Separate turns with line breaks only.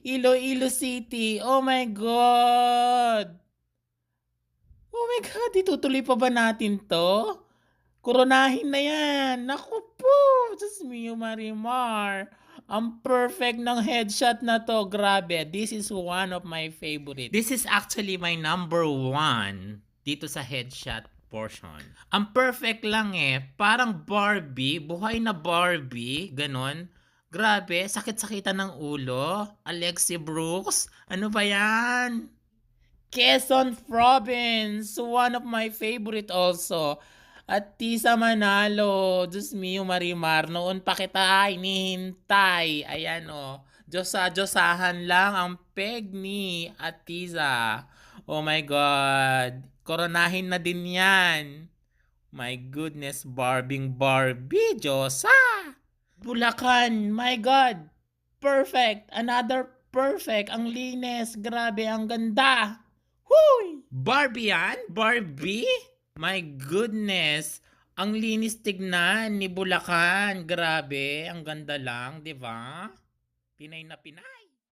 Iloilo City. Oh my God! Oh my God, itutuloy pa ba natin 'to? Koronahin na 'yan. Naku po, Diyos mio Marimar. Ang perfect ng headshot na 'to, grabe. This is one of my favorite. This is actually my number one dito sa headshot portion. Ang perfect lang parang Barbie, buhay na Barbie, ganon. Grabe, sakit-sakitan ng ulo. Alexi Brooks, ano ba yan? Quezon Province, one of my favorite also. At Tisa Manalo, Diyos mio Marimar, noon pa kita hinihintay. Ayan Diyosa-diyosahan lang ang peg ni at Tisa. Oh my God, koronahin na din yan. My goodness, Barbie, Diyosa. Bulacan, my God, perfect. Another perfect. Ang linis, grabe, ang ganda. Huy! Barbie yan? Barbie? My goodness. Ang linis tignan ni Bulacan. Grabe, ang ganda lang, di ba? Pinay na Pinay.